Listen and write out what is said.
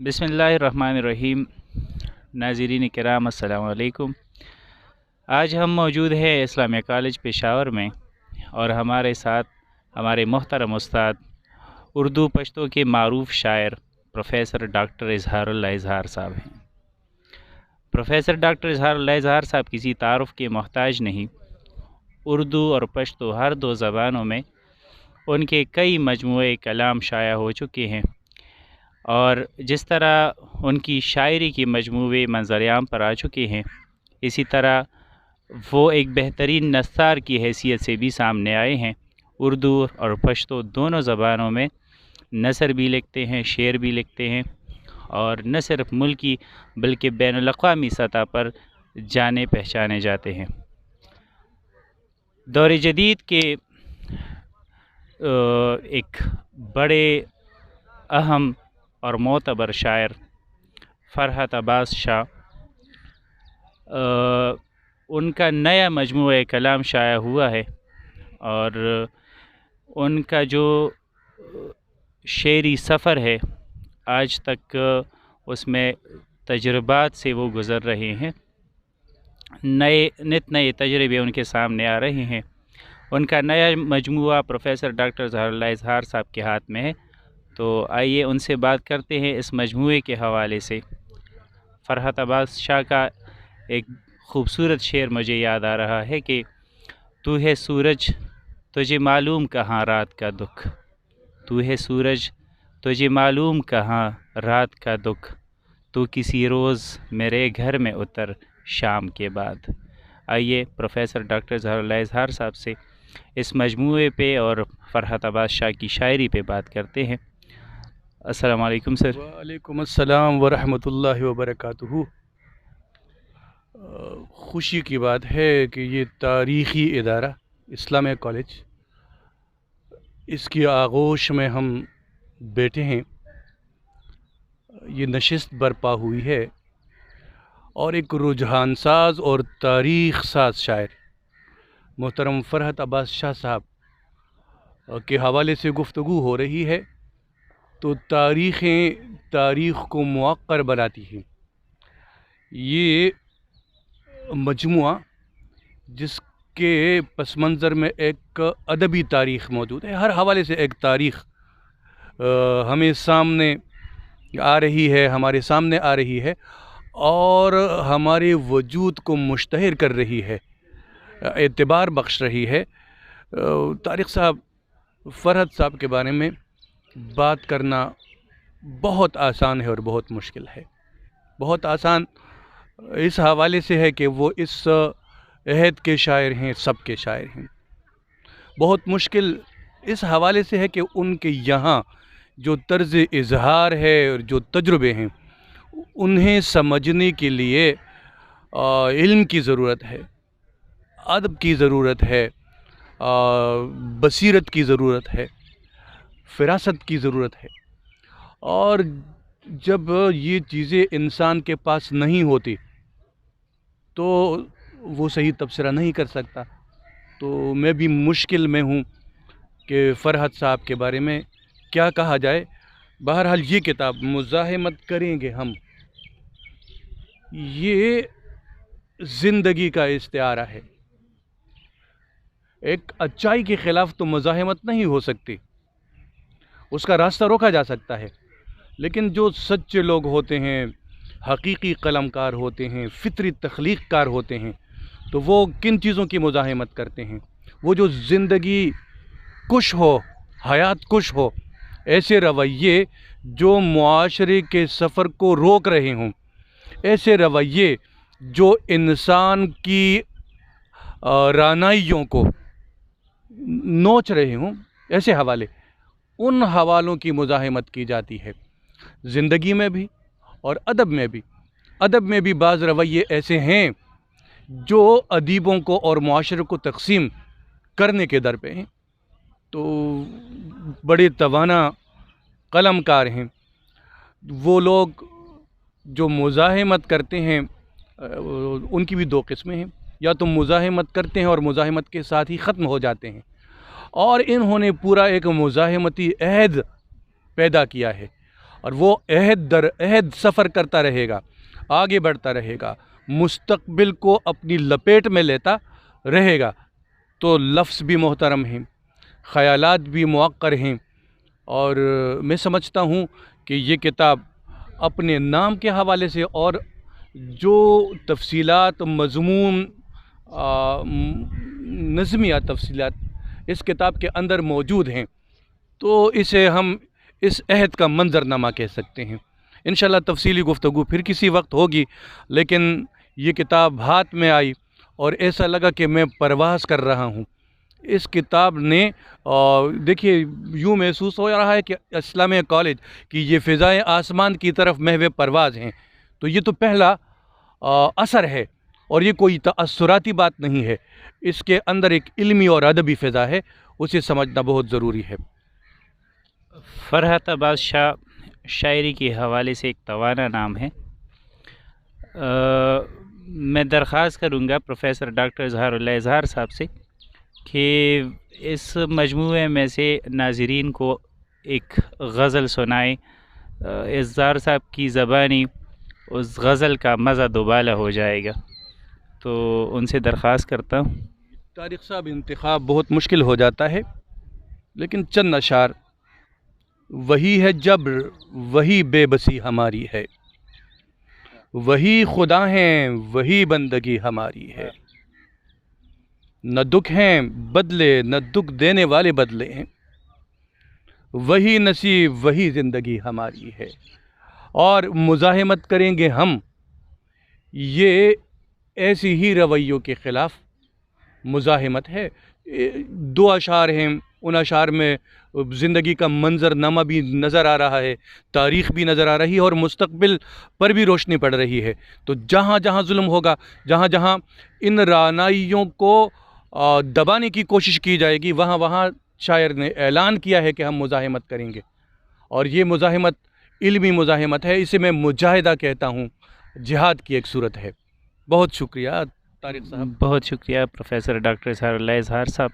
बिस्मिल्लाहिर्रहमानिर्रहीम। नाज़रीन किराम अस्सलाम वालेकुम। आज हम मौजूद हैं इस्लामिया कॉलेज पेशावर में और हमारे साथ हमारे मोहतरम उस्ताद उर्दू पश्तो के मारूफ़ शायर प्रोफ़ेसर डॉक्टर इज़हारुल्लाह इज़हार साहब हैं। प्रोफ़ेसर डॉक्टर इज़हारुल्लाह इज़हार साहब किसी तारुफ़ के मोहताज नहीं। उर्दू और पश्तो हर दो ज़बानों में उनके कई मजमूए कलाम शाया हो चुके हैं और जिस तरह उनकी शायरी की मजमूए मंज़र-ए-आम पर आ चुके हैं, इसी तरह वो एक बेहतरीन नस्तार की हैसियत से भी सामने आए हैं। उर्दू और पश्तो दोनों ज़बानों में नसर भी लिखते हैं, शेर भी लिखते हैं और न सिर्फ मुल्की बल्कि बैनुल-अक़वामी सतह पर जाने पहचाने जाते हैं। दौर जदीद के एक बड़े अहम और मोतबर शायर फ़रहत अब्बास शाह, उनका नया मजमूआ कलाम शाया हुआ है और उनका जो शेरी सफ़र है आज तक उसमें तजुर्बात से वो गुज़र रहे हैं। नित नए तजर्बे उनके सामने आ रहे हैं। उनका नया मजमूआ प्रोफ़ेसर डॉक्टर इज़हारुल्लाह इज़हार साहब के हाथ में है, तो आइए उनसे बात करते हैं इस मजमूए के हवाले से। फ़रहत अब्बास शाह का एक ख़ूबसूरत शेर मुझे याद आ रहा है कि तू है सूरज तुझे मालूम कहाँ रात का दुख, तू है सूरज तुझे मालूम कहाँ रात का दुख, तू किसी रोज़ मेरे घर में उतर शाम के बाद। आइए प्रोफ़ेसर डॉक्टर इज़हारुल्लाह इज़हार साहब से इस मजमूए पे और फ़रहत अब्बास शाह की शायरी पे बात करते हैं। अस्सलाम वालेकुम सर। वालेकुम अस्सलाम वरहमतुल्लाहि वबरकातुहू। खुशी की बात है कि ये तारीख़ी इदारा इस्लामिया कॉलेज, इसकी आगोश में हम बैठे हैं। ये नशिस्त बर्पा हुई है और एक रुझान साज और तारीख़ साज शायर मोहतरम फ़रहत अब्बास शाह साहब के हवाले से गुफ्तगू हो रही है, तो तारीख़ें तारीख़ को मुअक्कर बनाती हैं। ये मजमुआ जिसके पस मंज़र में एक अदबी तारीख़ मौजूद है, हर हवाले से एक तारीख़ हमें सामने आ रही है, हमारे सामने आ रही है और हमारे वजूद को मुश्तहिर कर रही है, एतबार बख्श रही है। तारिक साहब, फ़रहत साहब के बारे में बात करना बहुत आसान है और बहुत मुश्किल है। बहुत आसान इस हवाले से है कि वो इस अहद के शायर हैं, सब के शायर हैं। बहुत मुश्किल इस हवाले से है कि उनके यहाँ जो तर्ज़ इज़हार है और जो तजुर्बे हैं उन्हें समझने के लिए इल्म की ज़रूरत है, अदब की ज़रूरत है, बसीरत की ज़रूरत है, फ़िरासत की ज़रूरत है। और जब ये चीज़ें इंसान के पास नहीं होती तो वो सही तबसरा नहीं कर सकता। तो मैं भी मुश्किल में हूँ कि फ़रहत साहब के बारे में क्या कहा जाए। बहरहाल ये किताब मुज़ाहमत करेंगे हम, ये ज़िंदगी का इस्तिआरा है। एक अच्छाई के ख़िलाफ़ तो मुज़ाहमत नहीं हो सकती, उसका रास्ता रोका जा सकता है, लेकिन जो सच्चे लोग होते हैं, हकीकी कलमकार होते हैं, फ़ितरी तख्लीक़ कार होते हैं, तो वो किन चीज़ों की मुज़ाहमत करते हैं? वो जो ज़िंदगी कुश हो, हयात कुश हो, ऐसे रवैये जो मुआशरे के सफ़र को रोक रहे हों, ऐसे रवैये जो इंसान की रानाइयों को नोच रहे हों, ऐसे हवाले, उन हवालों की मुज़ाहमत की जाती है। ज़िंदगी में भी और अदब में भी। अदब में भी बाज़ रवैये ऐसे हैं जो अदीबों को और मुआशरे को तक़सीम करने के दर पे हैं। तो बड़े तवाना कलमकार हैं वो लोग जो मुज़ाहमत करते हैं। उनकी भी दो किस्में हैं, या तो मुज़ाहमत करते हैं और मुज़ाहमत के साथ ही ख़त्म हो जाते हैं, और इन्होंने पूरा एक मुज़ाहमती अहद पैदा किया है اور وہ عہد در عہد سفر کرتا رہے گا، آگے بڑھتا رہے گا، مستقبل کو اپنی لپیٹ میں لیتا رہے گا، تو لفظ بھی محترم ہیں، خیالات بھی موقر ہیں، اور میں سمجھتا ہوں کہ یہ کتاب اپنے نام کے حوالے سے اور جو تفصیلات، مضمون، نظمیہ تفصیلات اس کتاب کے اندر موجود ہیں، تو اسے ہم اس عہد کا منظرنامہ کہہ سکتے ہیں۔ انشاءاللہ تفصیلی گفتگو پھر کسی وقت ہوگی، لیکن یہ کتاب ہاتھ میں آئی اور ایسا لگا کہ میں پرواز کر رہا ہوں۔ اس کتاب نے دیکھیے یوں محسوس ہو رہا ہے کہ اسلامیہ کالج کی یہ فضائیں آسمان کی طرف محو پرواز ہیں، تو یہ تو پہلا اثر ہے اور یہ کوئی تأثراتی بات نہیں ہے، اس کے اندر ایک علمی اور ادبی فضا ہے، اسے سمجھنا بہت ضروری ہے۔ فرحت عباس شاہ شاعری کے حوالے سے ایک توانا نام ہے۔ میں درخواست کروں گا پروفیسر ڈاکٹر اظہار اللہ اظہار صاحب سے کہ اس مجموعے میں سے ناظرین کو ایک غزل سنائیں۔ اظہار صاحب کی زبانی اس غزل کا مزہ دوبالا ہو جائے گا، تو ان سے درخواست کرتا ہوں۔ طارق صاحب انتخاب بہت مشکل ہو جاتا ہے، لیکن چند اشعار: وہی ہے جبر وہی بے بسی ہماری ہے، وہی خدا ہیں وہی بندگی ہماری ہے، نہ دکھ ہیں بدلے نہ دکھ دینے والے بدلے ہیں، وہی نصیب وہی زندگی ہماری ہے، اور مزاحمت کریں گے ہم یہ ایسی ہی رویوں کے خلاف مزاحمت ہے۔ دو اشعار ہیں، ان اشعار میں زندگی کا منظرنامہ بھی نظر آ رہا ہے، تاریخ بھی نظر آ رہی ہے، اور مستقبل پر بھی روشنی پڑ رہی ہے۔ تو جہاں جہاں ظلم ہوگا، جہاں جہاں ان رعنائیوں کو دبانے کی کوشش کی جائے گی، وہاں وہاں شاعر نے اعلان کیا ہے کہ ہم مزاحمت کریں گے، اور یہ مزاحمت علمی مزاحمت ہے، اسے میں مجاہدہ کہتا ہوں، جہاد کی ایک صورت ہے۔ بہت شکریہ طارق صاحب۔ بہت شکریہ پروفیسر ڈاکٹر اظہار اللہ اظہار صاحب۔